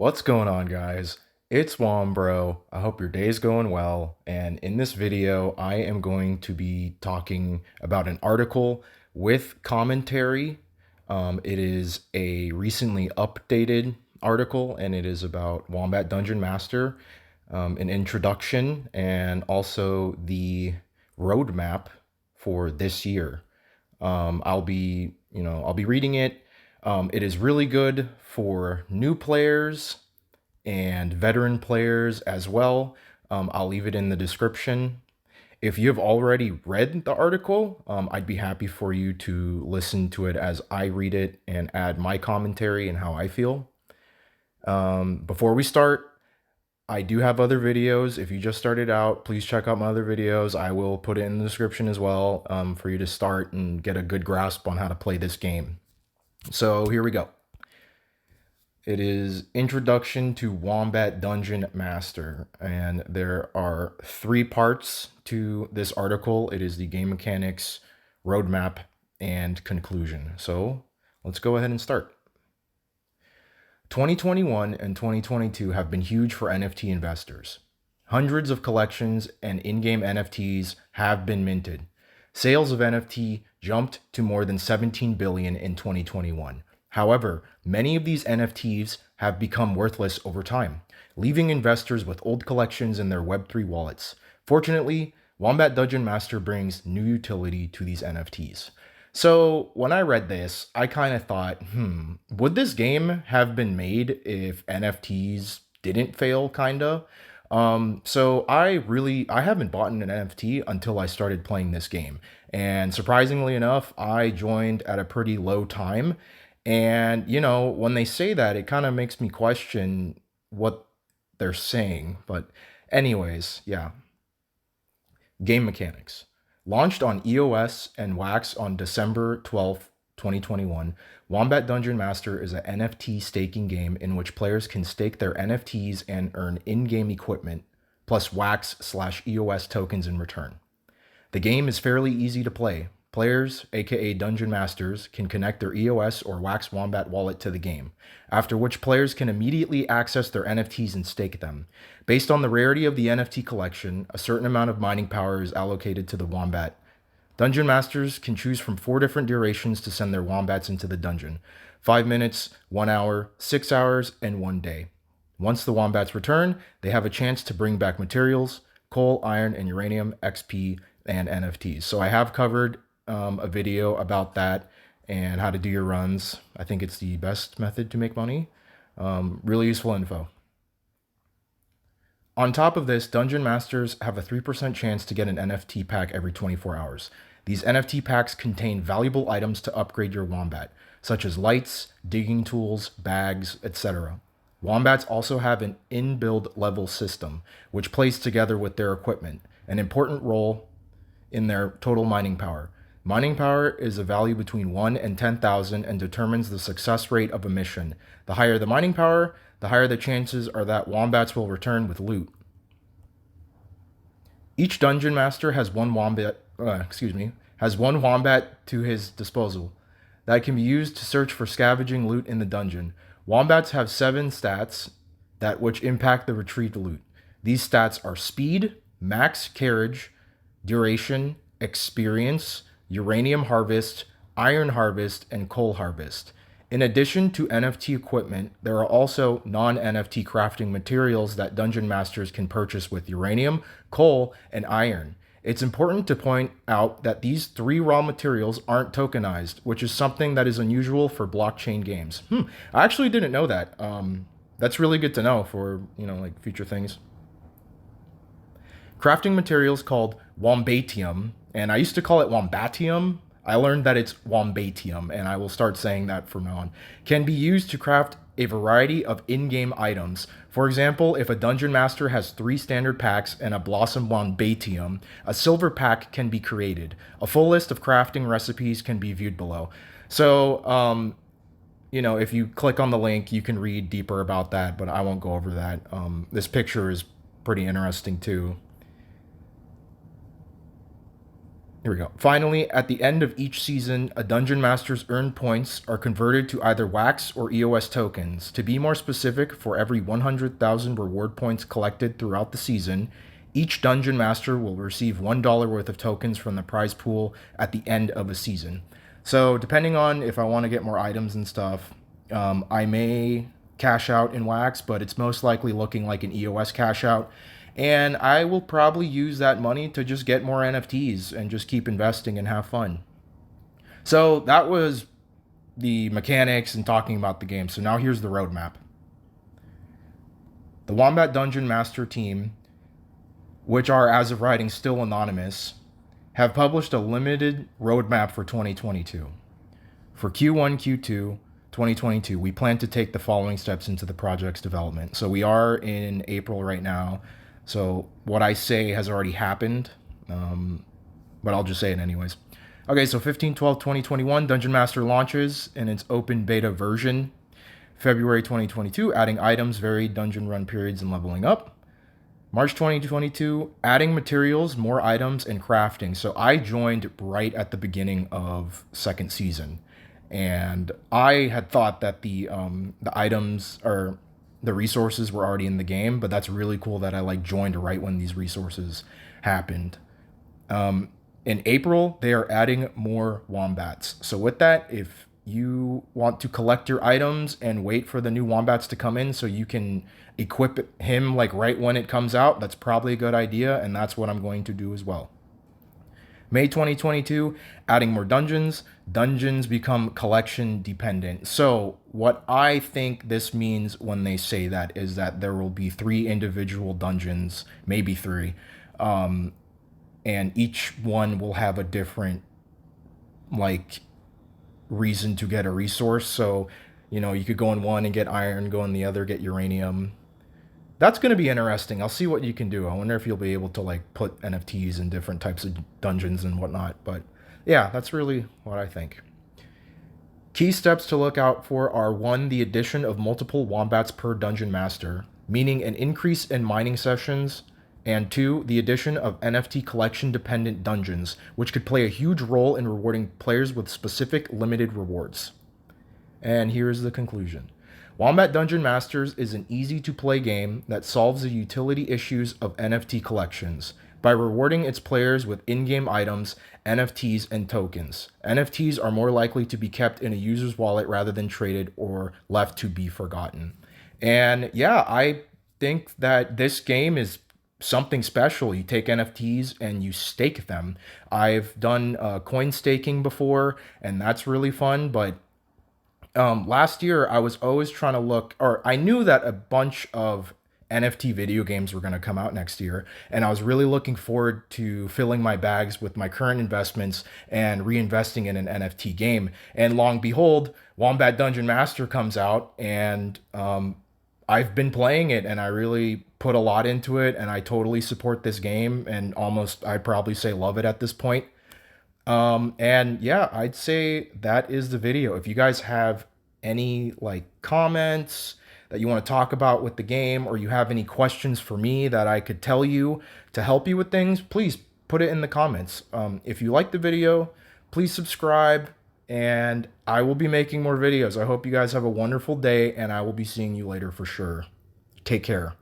What's going on, guys? It's Wombro. I hope your day's going well. And in this video, I am going to be talking about an article with commentary. It is a recently updated article, and it is about Wombat Dungeon Master, an introduction, and also the roadmap for this year. I'll be reading it. It is really good for new players and veteran players as well. I'll leave it in the description. If you have already read the article, I'd be happy for you to listen to it as I read it and add my commentary and how I feel. Before we start, I do have other videos. If you just started out, please check out my other videos. I will put it in the description as well for you to start and get a good grasp on how to play this game. So here we go. It is Introduction to Wombat Dungeon Master, and there are 3 parts to this article. It is the game mechanics, roadmap, and conclusion. So let's go ahead and start. 2021 and 2022 have been huge for NFT investors. Hundreds of collections and in-game NFTs have been minted. Sales of NFT jumped to more than 17 billion in 2021. However, many of these NFTs have become worthless over time, leaving investors with old collections in their Web3 wallets. Fortunately, Wombat Dungeon Master brings new utility to these NFTs. So when I read this, I kind of thought, would this game have been made if NFTs didn't fail, kinda? So I haven't bought an NFT until I started playing this game. And surprisingly enough, I joined at a pretty low time. And, when they say that, it kind of makes me question what they're saying. But anyways, yeah. Game mechanics. Launched on EOS and Wax on December 12th, 2021, Wombat Dungeon Master is an NFT staking game in which players can stake their NFTs and earn in-game equipment, plus Wax/EOS tokens in return. The game is fairly easy to play. Players, aka Dungeon Masters, can connect their EOS or Wax Wombat wallet to the game, after which players can immediately access their NFTs and stake them. Based on the rarity of the NFT collection, a certain amount of mining power is allocated to the Wombat. Dungeon Masters can choose from 4 different durations to send their Wombats into the dungeon: 5 minutes, 1 hour, 6 hours, and 1 day. Once the Wombats return, they have a chance to bring back materials: coal, iron, and uranium, XP, and NFTs. So I have covered a video about that and how to do your runs. I think it's the best method to make money. Really useful info. On top of this, Dungeon Masters have a 3% chance to get an NFT pack every 24 hours. These NFT packs contain valuable items to upgrade your Wombat, such as lights, digging tools, bags, etc. Wombats also have an in-build level system, which plays together with their equipment, an important role in their total mining power. Mining power is a value between 1 and 10,000 and determines the success rate of a mission. The higher the mining power, the higher the chances are that Wombats will return with loot. Each Dungeon Master has one Wombat to his disposal that can be used to search for scavenging loot in the dungeon. Wombats have 7 stats which impact the retrieved loot. These stats are speed, max carriage, duration, experience, uranium harvest, iron harvest, and coal harvest. In addition to NFT equipment, there are also non-NFT crafting materials that Dungeon Masters can purchase with uranium, coal, and iron. It's important to point out that these 3 raw materials aren't tokenized, which is something that is unusual for blockchain games. I actually didn't know that. That's really good to know for, like future things. Crafting materials called Wombatium, and I used to call it Wombatium. I learned that it's Wombatium, and I will start saying that from now on, can be used to craft a variety of in-game items. For example, if a Dungeon Master has 3 standard packs and a Blossom Wombatium, a silver pack can be created. A full list of crafting recipes can be viewed below. So, if you click on the link, you can read deeper about that, but I won't go over that. This picture is pretty interesting too. Here we go. Finally, at the end of each season, a Dungeon Master's earned points are converted to either wax or EOS tokens. To be more specific, for every 100,000 reward points collected throughout the season, each Dungeon Master will receive $1 worth of tokens from the prize pool at the end of a season. So, depending on if I want to get more items and stuff, I may cash out in wax, but it's most likely looking like an EOS cash out. And I will probably use that money to just get more NFTs and just keep investing and have fun. So that was the mechanics and talking about the game. So now here's the roadmap. The Wombat Dungeon Master team, which are as of writing still anonymous, have published a limited roadmap for 2022. For Q1, Q2, 2022, we plan to take the following steps into the project's development. So we are in April right now. So what I say has already happened, but I'll just say it anyways. Okay, so 15/12/2021, Dungeon Master launches in its open beta version. February 2022, adding items, varied dungeon run periods, and leveling up. March 2022, adding materials, more items, and crafting. So I joined right at the beginning of second season, and I had thought that the items or the resources were already in the game, but that's really cool that I like joined right when these resources happened. In April, they are adding more wombats. So with that, if you want to collect your items and wait for the new wombats to come in so you can equip him like right when it comes out, that's probably a good idea, and that's what I'm going to do as well. May 2022, adding more dungeons. Dungeons become collection dependent. So what I think this means when they say that is that there will be 3 individual dungeons, maybe 3, and each one will have a different like reason to get a resource. So, you could go in one and get iron, go in the other, get uranium. That's going to be interesting. I'll see what you can do. I wonder if you'll be able to like put NFTs in different types of dungeons and whatnot. But yeah, that's really what I think. Key steps to look out for are 1, the addition of multiple wombats per dungeon master, meaning an increase in mining sessions, and 2, the addition of NFT collection dependent dungeons, which could play a huge role in rewarding players with specific limited rewards. And here's the conclusion. Wombat Dungeon Masters is an easy-to-play game that solves the utility issues of NFT collections by rewarding its players with in-game items, NFTs, and tokens. NFTs are more likely to be kept in a user's wallet rather than traded or left to be forgotten. And yeah, I think that this game is something special. You take NFTs and you stake them. I've done coin staking before, and that's really fun, but last year, I was always trying to look, or I knew that a bunch of NFT video games were going to come out next year, and I was really looking forward to filling my bags with my current investments and reinvesting in an NFT game. And long behold, Wombat Dungeon Master comes out, and I've been playing it, and I really put a lot into it, and I totally support this game, and almost, I'd probably say love it at this point. And yeah, I'd say that is the video. If you guys have any like comments that you want to talk about with the game, or you have any questions for me that I could tell you to help you with things, please put it in the comments. If you like the video, please subscribe, and I will be making more videos. I hope you guys have a wonderful day, and I will be seeing you later for sure. Take care.